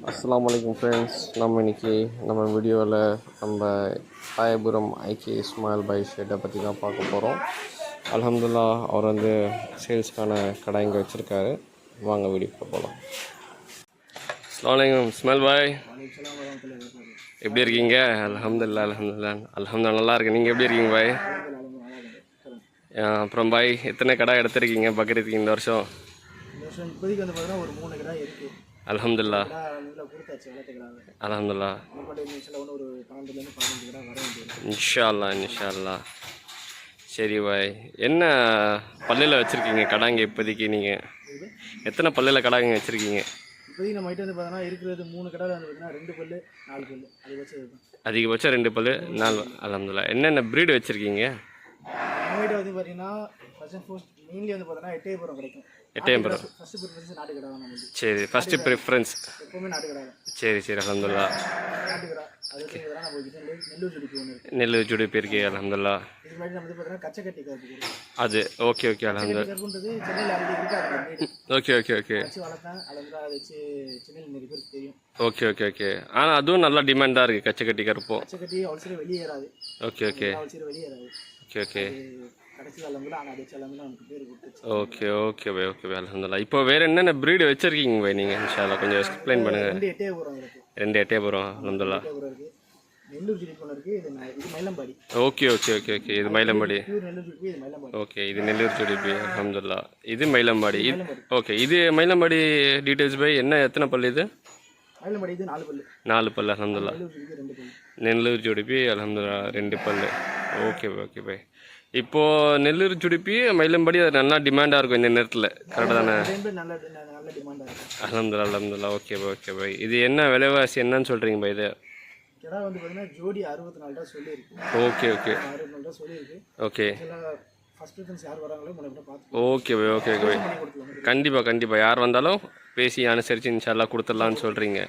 அஸ்ஸலாமு ஃப்ரெண்ட்ஸ். நம்ம வீடியோவில் நம்ம ராயபுரம் ஐகே இஸ்மாயில் பாய் ஷெட்டை பற்றி தான் பார்க்க போகிறோம். அல்ஹம்துலில்லாஹ் அவர் சேல்ஸ்க்கான கடை இங்கே வச்சுருக்காரு. வாங்க வீடியோக்கு போகலாம். அஸ்ஸலாமு இஸ்மாயில் பாய், எப்படி இருக்கீங்க? அல்ஹம்துலில்லாஹ் நல்லா இருக்கு. நீங்கள் எப்படி இருக்கீங்க பாய்? அப்புறம் பாய், எத்தனை கடை எடுத்திருக்கீங்க பக்ரீத்துக்கு இந்த வருஷம்? இப்போதைக்கு வந்து பார்த்தீங்கன்னா ஒரு 3 கடை இருக்குது. அல்ஹம்துலில்லாஹ் அல்ஹம்துலில்லாஹ் இன்ஷா அல்லாஹ். சரி பாய், என்ன பல்லில் வச்சுருக்கீங்க கடாங்க இப்போதைக்கு? நீங்கள் எத்தனை பல்லில் கடாங்க வச்சுருக்கீங்க? இப்போதைக்கு நம்ம வந்து பார்த்தோன்னா இருக்கிறது 3 கடை வந்து பார்த்தீங்கன்னா 2 பல்லு 4 பல்லு அதிகபட்சம் 2 பல்லு 4. அல்ஹம்துலில்லாஹ். என்னென்ன ப்ரீடு வச்சுருக்கீங்க? நம்மகிட்ட வந்து பார்த்தீங்கன்னா மெயின்லி வந்து பார்த்தோன்னா எட்டயபுரம் கிடைக்கும். எட்டயபுரம் ஃபஸ்ட்டு ப்ரிஃபரன்ஸ் நாட்டு கடை தான் நம்ம. சரி, ஃபஸ்ட்டு ப்ரிஃபரன்ஸ் எப்போவுமே நாட்டு கடை தான். சரி அல்ஹம்துலில்லாஹ். நாட்டு கடை அதுக்கு நம்ம நெல்லூர் ஜுடிப்பி ஒன்று இருக்குது. நெல்லூர் ஜுடிப்பி இருக்கு. அல்ஹம்துலில்லாஹ். இது மாதிரி நம்ம வந்து பார்த்தீங்கன்னா கச்சக்கட்டி கருப்பு அது ஓகே அல்ஹம்துலில்லாஹ். கருப்புன்றது சென்னையில் அடிக்க இருக்குது. அது ஓகே வச்சு வளர்த்தேன். அதை வச்சு சென்னையில் நிறைய பேருக்கு தெரியும். ஓகே ஆனால் அதுவும் நல்லா டிமாண்டாக இருக்குது கச்சக்கட்டி கருப்போ. கச்சக்கட்டி அவ்வளோ வெளியே ஏறாது. ஓகே வெளியே ஏறாது. ஓகே கடைசி காலங்களில் ஆனால் அது எல்லாமே நமக்கு பேர் கொடுத்துச்சு. ஓகே பாய் அல்ஹம்துலில்லாஹ். இப்போ வேறு என்னென்ன ப்ரீடு வச்சுருக்கீங்க பாய் நீங்கள்? இன்ஷா அல்லாஹ் கொஞ்சம் எக்ஸ்பிளைன் பண்ணுங்கள். 2 எட்டயபுரம் இருக்குது. 2 எட்டயபுரம் அல்ஹம்துலில்லாஹ். இருக்குது. நெல்லூர் ஜுடிப்பி ஒன்று இருக்குது. இது மயிலம்பாடி. ஓகே இது மயிலம்பாடி. நெல்லூர் ஜுடிப்பி, இது மயிலம்பாடி. ஓகே, இது நெல்லூர் ஜுடிப்பி அல்ஹம்துலில்லாஹ். இது மயிலம்பாடி. ஓகே, இது மயிலம்பாடி டீட்டெயில்ஸ் பாய். என்ன எத்தனை பல் இது? மயிலம்பாடி இது 4 பல்லு. 4 பல் அல்ஹம்துலில்லாஹ். நெல்லூர் ஜுடிப்பி அல்ஹம்துலில்லாஹ் 2 பல். Okay bye. இப்போது நெல்லூர் ஜுடிப்பி மயிலம்பாடி அது நல்லா டிமாண்டாக இருக்கும் இந்த நேரத்தில், கரெக்டாக தானே? நல்ல டிமாண்டாக இருக்கும். அல்ஹம்துலில்லாஹ். Okay bye. இது என்ன விலைவாசி என்னன்னு சொல்கிறீங்க பாய்? இது கடை வந்து பார்த்தீங்கன்னா ஜோடி 64 ரூபா சொல்லியிருக்கு. ஓகே 64 ரூபா சொல்லியிருக்கு. ஓகே ஃபர்ஸ்ட் ப்ரிஃபரன்ஸ் யார் வராங்களோ முன்னாடி பார்த்து. Okay bye. கண்டிப்பாக யார் வந்தாலும் பேசி அனுசரித்து இன்ஷா அல்லாஹ் கொடுத்துடலான்னு சொல்கிறீங்க.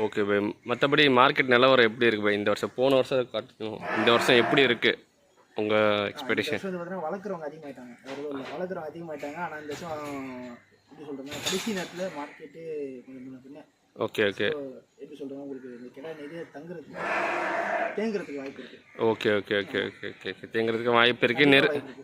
Okay bye. மற்றபடி மார்க்கெட் நிலவரம் எப்படி இருக்குது பாய் இந்த வருஷம்? போன வருஷம் காட்டணும், இந்த வருஷம் எப்படி இருக்குது உங்கள் எக்ஸ்பெக்டேஷன்? வளர்க்குறவங்க அதிகமாகிட்டாங்க. ஆனால் இந்த வருஷம் எப்படி சொல்கிறேன்னா கடைசி நேரத்தில் மார்க்கெட்டு கொஞ்சம் பின்ன. ஓகே எப்படி சொல்கிறேன்னா உங்களுக்கு இந்த கிடா நிறைய தேங்குறதுக்கு வாய்ப்பு இருக்குது. ஓகே தேங்குறதுக்கு வாய்ப்பு இருக்குது.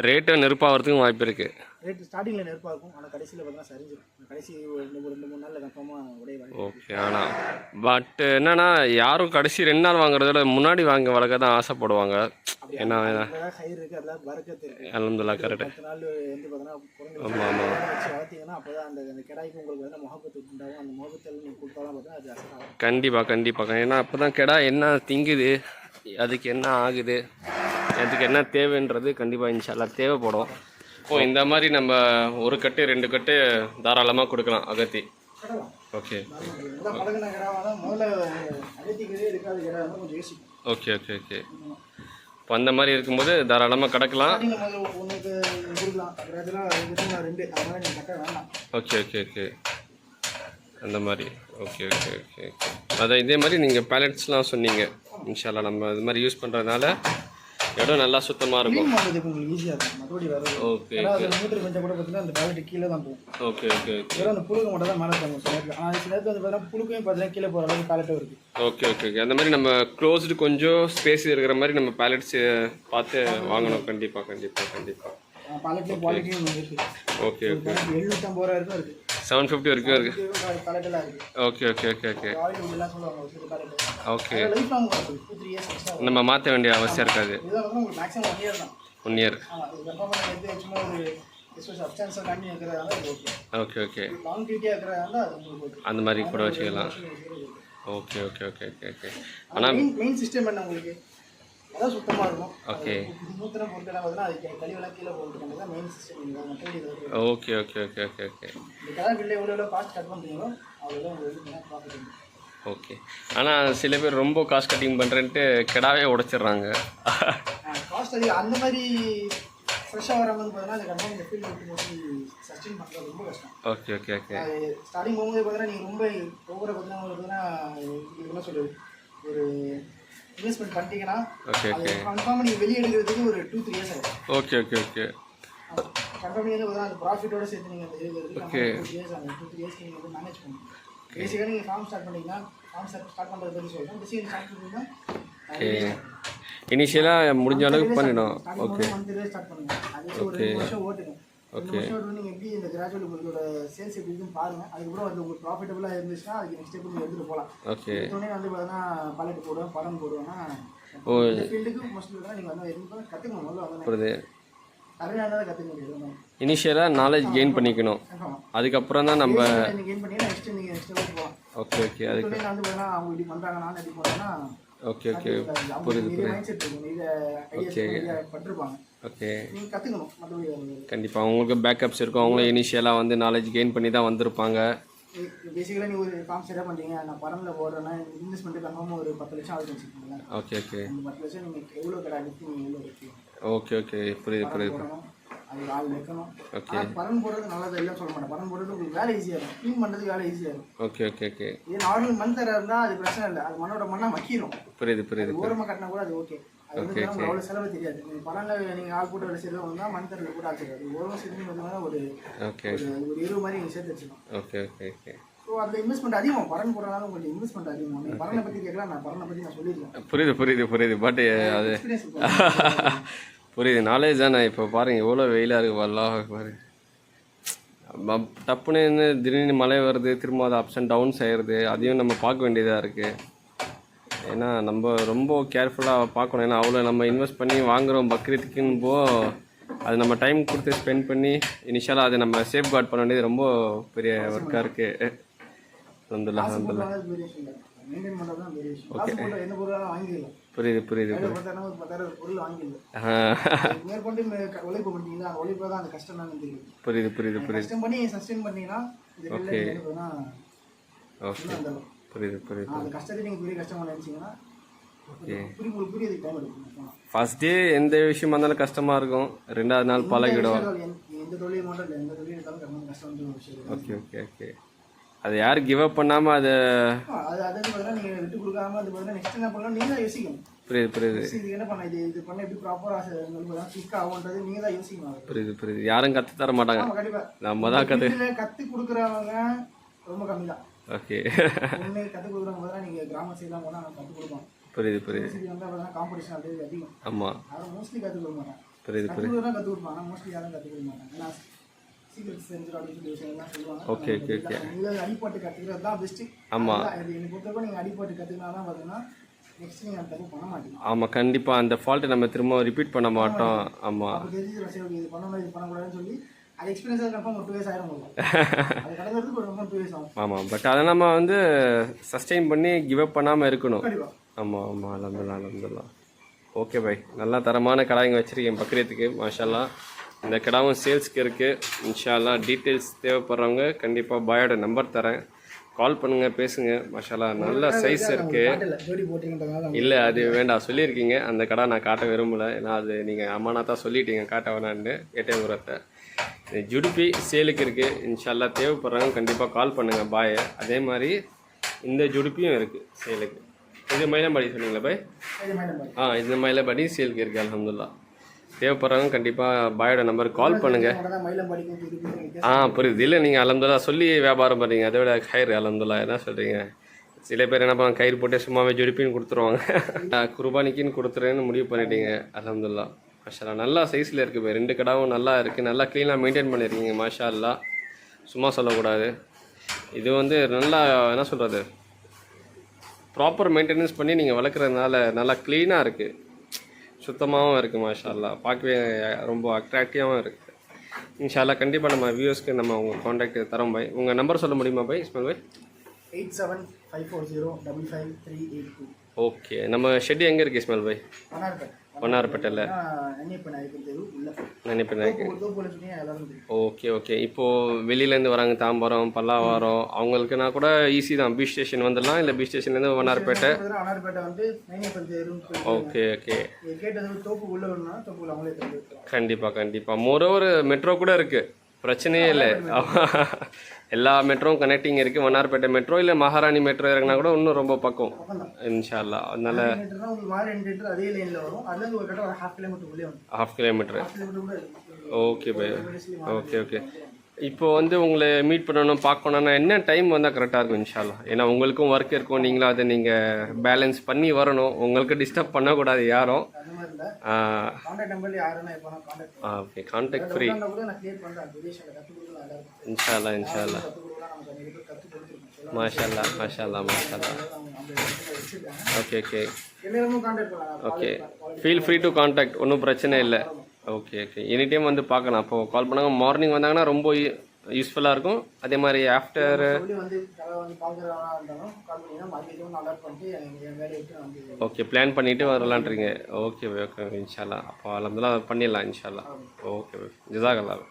ரேட்டு நெருப்பாகிறதுக்கும் வாய்ப்பு இருக்குது. ரேட்டு ஸ்டார்டிங்கில் நெருப்பாக இருக்கும், ஆனால் கடைசியில் பார்த்தீங்கன்னா சரிஞ்சிடும். கடைசி 2-3 நாளில் கன்ஃபார்மாக உடைய வாய்ப்பு. ஓகே. ஆனால் பட் என்னன்னா யாரும் கடைசி 2 நாள் வாங்குறதோட முன்னாடி வாங்க வளர்க்க தான் ஆசைப்படுவாங்க. ஏன்னா கயிறு இருக்குது, அதெல்லாம் பறக்கத்து இருக்குது. அல்ஹம்துலில்லாஹ் கரெக்ட். 10 நாள் வந்து பார்த்தீங்கன்னா வச்சு வளர்த்தீங்கன்னா அப்போ தான் அந்த கிடாய்க்கு உங்களுக்கு வந்து முகப்பத்து உண்டாகும். அந்த முகப்பத்தில் நீங்கள் கொடுத்தாலும் பார்த்தா அது அசராகும். கண்டிப்பாக. ஏன்னா அப்போ தான் கிடா என்ன திங்குது, அதுக்கு என்ன ஆகுது, அதுக்கு என்ன தேவைன்றது கண்டிப்பாக இன்ஷா அல்லாஹ் தேவைப்படும். இப்போ இந்த மாதிரி நம்ம 1 கட்டு 2 கட்டு தாராளமாக கொடுக்கலாம் அகத்தி. ஓகே இப்போ அந்த மாதிரி இருக்கும்போது தாராளமாக கிடக்கலாம். ஓகே அந்த மாதிரி. ஓகே அதான் இதே மாதிரி நீங்கள் பேலட்ஸ்லாம் சொன்னீங்க. இன்ஷா அல்லாஹ் நம்ம இது மாதிரி யூஸ் பண்ணுறதுனால இடம் நல்லா சுத்தமாக இருக்கும். ஓகே அந்த மாதிரி நம்ம க்ளோஸ்டு கொஞ்சம் ஸ்பேஸ் இருக்கிற மாதிரி நம்ம பேலட்ஸ் பார்த்து வாங்கணும். கண்டிப்பாக. ஓகே 750 வரைக்கும் இருக்கு. ஓகே நம்ம மாற்ற வேண்டிய அவசியம் இருக்காது. 1 இயர். ஓகே அந்த மாதிரி கூட வச்சுக்கலாம். ஓகே ஆனால் மெயின் சிஸ்டம் என்ன உங்களுக்கு? அதான் சுத்தமாக இருக்கும். ஓகே ஓகே ஆனால் சில பேர் ரொம்ப காஸ்ட் கட்டிங் பண்ணுறேன்ட்டு கிடாவே உடைச்சிடுறாங்க. காஸ்ட் அதிகம். அந்த மாதிரி ஃப்ரெஷ்ஷாக வரவங்க பார்த்தீங்கன்னா அது கண்டிப்பாக இந்த ஃபீல்டு மோஸ்ட்லி சஸ்டெயின் பண்ணுறது ரொம்ப கஷ்டம். ஓகே ஸ்டார்டிங் போகும்போது பார்த்தீங்கன்னா நீங்கள் ரொம்ப ஒவ்வொரு பார்த்தீங்கன்னா என்ன சொல்கிறது, ஒரு இன்வெஸ்ட்மெண்ட் பண்ணிட்டீங்கன்னா கன்ஃபார்மாக நீங்கள் வெளியே எடுக்கிறதுக்கு ஒரு 2-3 இயர்ஸ் ஆகும். ஓகே கன்ஃபார்மாக வந்து பார்த்தீங்கன்னா அந்த ப்ராஃபிட்டோட சேர்த்து நீங்கள் அந்த 2-3 இயர்ஸ் நீங்கள் வந்து மேனேஜ் பண்ணணும். பேசிக்காக நீங்கள் ஃபார்ம் ஸ்டார்ட் பண்ணிங்கன்னா ஃபார்ம் ஸ்டார்ட் பண்ணுறது பற்றி சொல்கிறேன். டிசைன் ஸ்டார்ட் பண்ணிங்கன்னா ஓகே இனிஷியலாக முடிஞ்ச அளவுக்கு பண்ணிடும். ஓகே ஸ்டார்ட் பண்ணுங்க. அது ஒரு 2 வருஷம் ஓட்டுங்க. 2 வருஷம் ஓட்டு நீங்கள் எப்படி இந்த கிராஜுவல் உங்களோட சேல்ஸ் எப்படி இருக்குன்னு பாருங்கள். அதுக்கப்புறம் அது உங்களுக்கு ப்ராஃபிட்டபுளாக இருந்துச்சுன்னா அதுக்கு நெக்ஸ்ட் ஸ்டெப் நீங்கள் எடுத்துகிட்டு போகலாம். ஓகே எடுத்தோடனே வந்து பார்த்தீங்கன்னா பல்லட் போடுவேன் படம் போடுவேன்னா இந்த ஃபீல்டுக்கு மோஸ்ட்லி தான் நீங்கள் வந்து எதுவும் கற்றுக்கணும். முதல்ல வந்து புரியுது. நிறையா தான் கற்றுக்க முடியாது. இனிஷியலாக நாலேஜ் கெயின் பண்ணிக்கணும். அதுக்கப்புறம் தான் நம்ம நீங்கள் கெயின் பண்ணி நெக்ஸ்ட் நீங்கள் நெக்ஸ்ட் போகலாம். ஓகே ஓகே அதுக்கு வந்து பார்த்தீங்கன்னா அவங்க இப்படி பண்ணுறாங்க நான் எப்படி பண்ணுறேன்னா ஓகே ஓகே புரியுது புரியுது. மைண்ட் செட் இருக்கும். நிறைய ஐடியாஸ் பட்டிருப்பாங்க. ஓகே நீங்கள் கற்றுக்கணும். மற்றபடி கண்டிப்பாக அவங்களுக்கு பேக்கப்ஸ் இருக்கும். அவங்களும் இனிஷியலாக வந்து நாலேஜ் கெயின் பண்ணி தான் வந்திருப்பாங்க. பேசிக்கலாக நீங்கள் ஒரு ஃபார்ம் செட்டாக பண்ணுறீங்க. நான் பரமில் போடுறேன்னா இன்வெஸ்ட்மெண்ட்டு கன்ஃபார்மாக ஒரு 10 லட்சம் ஆகுதுன்னு வச்சுக்கோங்களேன். ஓகே ஓகே அந்த 10 லட்சம் நீங்கள் எவ்வளோ கடை அடித்து நீங்கள் எவ்வளோ வைக்கணும். ஓகே ஓகே புரியுது புரியுது. போடணும் அது ஆள் வைக்கணும். ஓகே பரன் போடுறது நல்லது இல்லைன்னு சொல்ல மாட்டேன். பரன் போடுறது உங்களுக்கு வேலை ஈஸியாக இருக்கும். க்ளீன் பண்ணுறதுக்கு வேலை ஈஸியாக இருக்கும். ஓகே ஓகே ஓகே இது நார்மல் மண் தர இருந்தால் அது பிரச்சனை இல்லை. அது மண்ணோட மண்ணாக மக்கிடும். புரியுது புரியுது. ஓரமாக கட்டினா கூட அது ஓகே. அது வந்து நமக்கு அவ்வளோ செலவு தெரியாது. நீங்கள் பரனில் நீங்கள் ஆள் போட்டு வேலை செய்யறவங்க தான் மண் தரையில் கூட ஆச்சுக்காது. ஓரமாக சேர்த்து பார்த்தீங்கன்னா ஒரு ஓகே ஒரு 20 மாதிரி நீங்கள் சேர்த்து வச்சுக்கணும். Okay okay okay. ஸோ அதில் இன்வெஸ்ட்மெண்ட் அதிகம். பரன் போடுறதுனால உங்களுக்கு இன்வெஸ்ட்மெண்ட் அதிகம். நீங்கள் பரனை பற்றி கேட்கலாம். நான் பரனை பற்றி நான் சொல்லியிருக்கேன். புரியுது புரியுது புரியுது. பட் அது புரியுது நாலேஜ் தானே. இப்போ பாருங்கள் எவ்வளோ வெயிலாக இருக்குது. வரலாம் பாருங்க டப்புன்னு திடீர்னு மழை வருது. திரும்ப அது அப்ஸ் அண்ட் டவுன்ஸ் ஆயிடுது. அதையும் நம்ம பார்க்க வேண்டியதாக இருக்குது. ஏன்னா நம்ம ரொம்ப கேர்ஃபுல்லாக பார்க்கணும். ஏன்னா அவ்வளோ நம்ம இன்வெஸ்ட் பண்ணி வாங்குகிறோம் பக்ரீத்துக்குன்னு அது நம்ம டைம் கொடுத்து ஸ்பெண்ட் பண்ணி இனிஷியலாக அதை நம்ம சேஃப் கார்ட் பண்ண வேண்டியது ரொம்ப பெரிய ஒர்க்காக இருக்குது. அல்ஹம்துலில்லாஹ் அல்ஹம்துலில்லாஹ். ஓகே புரியுது புரியுது புரியுது புரியுது புரியுது. ஓகே ஓகே புரியுது புரியுது. ஓகே ஃபர்ஸ்ட் டே எந்த விஷயமா இருந்தாலும் கஷ்டமாக இருக்கும். 2வது நாள் பழகிடும். Okay okay okay. அது யாரும் கிவ் அப் பண்ணாமல் அதை விட்டு கொடுக்காம அது நெக்ஸ்ட் என்ன பண்ணலாம் நீங்கள் தான் யோசிக்கணும். புரியுது புரியுது. இது என்ன பண்ண இது பண்ண எப்படி ப்ராப்பராக கிளிக் ஆகுன்றது நீங்கள் தான் யோசிக்கணும். புரியுது புரியுது. யாரும் கற்று தர மாட்டாங்க. கண்டிப்பாக நம்ம தான் கற்றுக் கொடுக்குறவங்க ரொம்ப கம்மி தான். ஓகே உண்மையை கற்றுக் கொடுக்குறவங்க பார்த்தா நீங்கள் கிராம சைட்லாம் போனால் அவங்க கற்றுக் கொடுப்பாங்க. புரியுது புரியுது. சிட்டி வந்து பார்த்தா காம்படிஷன் அப்படியே அதிகம். ஆமாம் யாரும் மோஸ்ட்லி கற்றுக் கொடுக்க மாட்டாங்க. புரியுது புரியுது. கற்றுக் கொடுப்பாங்க. மோஸ்ட்லி யாரும் கற்றுக் கொடுக்க மாட்டாங்க. ஏன்னா சீக்கிரம் செஞ்சிடும் அப்படின்னு சொல்லி விஷயங்கள்லாம் சொல்லுவாங்க. Okay okay okay. நீங்கள் அடிப்பாட்டு கற்றுக்கிறது தான் பெஸ்ட்டு. ஆமாம் என்னை பொறுத்தவரை நீங்கள் அடிப்பாட்டு கற்றுக்கினா தான் பார்த்தீங்கன்னா நெக்ஸ்ட் நீங்கள் அந்த தப்பு பண்ண மாட்டீங்க. ஆமாம் கண்டிப்பாக அந்த ஃபால்ட்டை நம்ம திரும்ப ரிப்பீட் பண்ண மாட்டோம். ஆமாம் அப்போ தெரிஞ்சு சரி இது பண்ணணும் இது பண்ணக்கூடாதுன்னு சொல்லி அது எக்ஸ்பீரியன்ஸாக கன்ஃபார்ம் ஒரு 2 years ஆயிரும். அது கடக்கிறதுக்கு ஒரு 2 years ஆகும். ஆமாம் பட் அதை நம்ம வந்து சஸ்டெயின் பண்ணி கிவ் அப் பண்ணாமல் இருக்கணும். கண்டிப்பாக. ஆமாம் ஆமாம் அல்ஹம்துலில்லாஹ் அல்ஹம்துலில்லாஹ். Okay bye. நல்லா தரமான கடாய்ங்க வச்சுருக்கேன் பக்ரீத்துக்கு மாஷாஅல்லாஹ். இந்த கடாவும் சேல்ஸ்க்கு இருக்குது. இன்ஷா அல்லாஹ் டீட்டெயில்ஸ் தேவைப்படுறவங்க கண்டிப்பாக பாயோட நம்பர் தரேன். கால் பண்ணுங்கள் பேசுங்க. மாஷாஅல்லாஹ் நல்ல சைஸ் இருக்குது. இல்லை அது வேண்டாம் சொல்லியிருக்கீங்க. அந்த கடை நான் காட்ட விரும்பலை. ஏன்னா அது நீங்கள் அம்மானாத்தான் சொல்லிட்டீங்க காட்ட வேணான்னு ஏடிஎம் குரத்தை. ஜுடுப்பி சேலுக்கு இருக்குது. இன்ஷா அல்லாஹ் தேவைப்படுறவங்க கண்டிப்பாக கால் பண்ணுங்கள் பாயை. அதே மாதிரி இந்த ஜுடுப்பியும் இருக்குது சேலுக்கு. இது மயிலம்பாடி சொன்னீங்களா பாய்? இந்த மயிலம்பாடி சேலுக்கு இருக்குது. அல்ஹம்துலில்லாஹ் தேவைப்படுறவங்க கண்டிப்பாக பாயோட நம்பருக்கு கால் பண்ணுங்கள். புரியுது. இல்லை நீங்கள் அல்ஹம்துலில்லாஹ் சொல்லி வியாபாரம் பண்ணுறீங்க. அதை விட கயிறு அல்ஹம்துலில்லாஹ் என்ன சொல்கிறீங்க. சில பேர் என்ன பண்ணுவாங்க கயிறு போட்டு சும்மாவே ஜுடுப்பின்னு கொடுத்துருவாங்க. குர்பானிக்குன்னு கொடுத்துறேன்னு முடிவு பண்ணிட்டீங்க. அல்ஹம்துலில்லாஹ் மாஷாஅல்லாஹ் நல்லா சைஸில் இருக்குது பாய். 2 கடாவும் நல்லா இருக்குது. நல்லா க்ளீனாக மெயின்டைன் பண்ணியிருக்கீங்க மாஷாஅல்லாஹ். சும்மா சொல்லக்கூடாது. இது வந்து நல்லா என்ன சொல்கிறது ப்ராப்பர் மெயின்டெனன்ஸ் பண்ணி நீங்கள் வளர்க்குறதுனால நல்லா க்ளீனாக இருக்குது. சுத்தமாகவும் இருக்குது மாஷாஅல்லாஹ். பார்க்கவே ரொம்ப அட்ராக்டிவாகவும் இருக்குது. இன்ஷா அல்லாஹ் கண்டிப்பாக நம்ம வியூவர்ஸ்க்கு நம்ம உங்கள் காண்டாக்ட் தரோம் பாய். உங்கள் நம்பர் சொல்ல முடியுமா பாய் இஸ்மாயில் பாய்? 8754055382. ஓகே நம்ம ஷெட் எங்கே இருக்குது இஸ்மாயில் பாய்? வண்ணாரப்பேட்டையில். Okay okay. இப்போது வெளியிலேருந்து வராங்க தாம்பரம் பல்லாவரம் அவங்களுக்குனா கூட ஈஸி தான். பீச் ஸ்டேஷன் வந்துடலாம். இல்லை பீச் ஸ்டேஷன்லேருந்து வண்ணாரப்பேட்டை. ஓகே ஓகே கண்டிப்பாக கண்டிப்பாக. மோரோவர் மெட்ரோ கூட இருக்குது. பிரச்சனையே இல்லை. எல்லா மெட்ரோவும் கனெக்டிங் இருக்குது. வண்ணாரப்பேட்டை மெட்ரோ இல்லை மகாராணி மெட்ரோ இறங்கினா கூட இன்னும் ரொம்ப பக்கம் இன்ஷா அல்லாஹ். அதனால ½ kilometre. Okay bye. Okay okay இப்போ வந்து உங்களை மீட் பண்ணணும் பார்க்கணுன்னா என்ன டைம் வந்தால் கரெக்டாக இருக்கும் இன்ஷால்லா? ஏன்னா உங்களுக்கும் ஒர்க் இருக்கும், நீங்களும் அதை நீங்கள் பேலன்ஸ் பண்ணி வரணும், உங்களுக்கு டிஸ்டர்ப் பண்ணக்கூடாது யாரும். அந்த மாதிரி இல்லை, கான்டாக்ட் நம்பர்ல யாருன்னா எப்போ கான்டாக்ட் ஓகே, கான்டாக்ட் ஃப்ரீ. கூட நான் கிளியர் பண்ணுறேன். விதேஷில் கற்றுக் கொடுக்கலாம் எல்லாருக்கும். இன்ஷால்லா இன்ஷால்லா. கற்றுக் கொடுக்கலாம், நமக்கு நிறைய பேர் கற்றுக் கொடுத்துருக்கோம். மாஷால்லா மாஷால்லா மாஷால்லா. அந்த இடத்துல வச்சுருக்காங்க. ஓகே ஓகே எல்லாருமே கான்டாக்ட் பண்ணலாம். Okay, feel free to contact, ஒன்றும் பிரச்சனை இல்லை. ஓகே ஓகே, எனி டைம் வந்து பார்க்கலாம். அப்போது கால் பண்ணாங்க, மார்னிங் வந்தாங்கன்னா ரொம்ப யூஸ்ஃபுல்லாக இருக்கும். அதே மாதிரி ஆஃப்டர் சொல்லி வந்து பார்க்குறவங்களா இருந்தாலும் கால் பண்ணிங்கன்னா மதியம் நல்லா பண்ணிட்டு என் வேலையை விட்டு வந்து ஓகே பிளான் பண்ணிவிட்டு வரலான்றீங்க. ஓகே ஓகே இன்ஷால்லா. அப்போ அலமதுல்லா பண்ணிடலாம் இன்ஷால்லா. ஓகே ஜிசாக் அல்லாஹ்.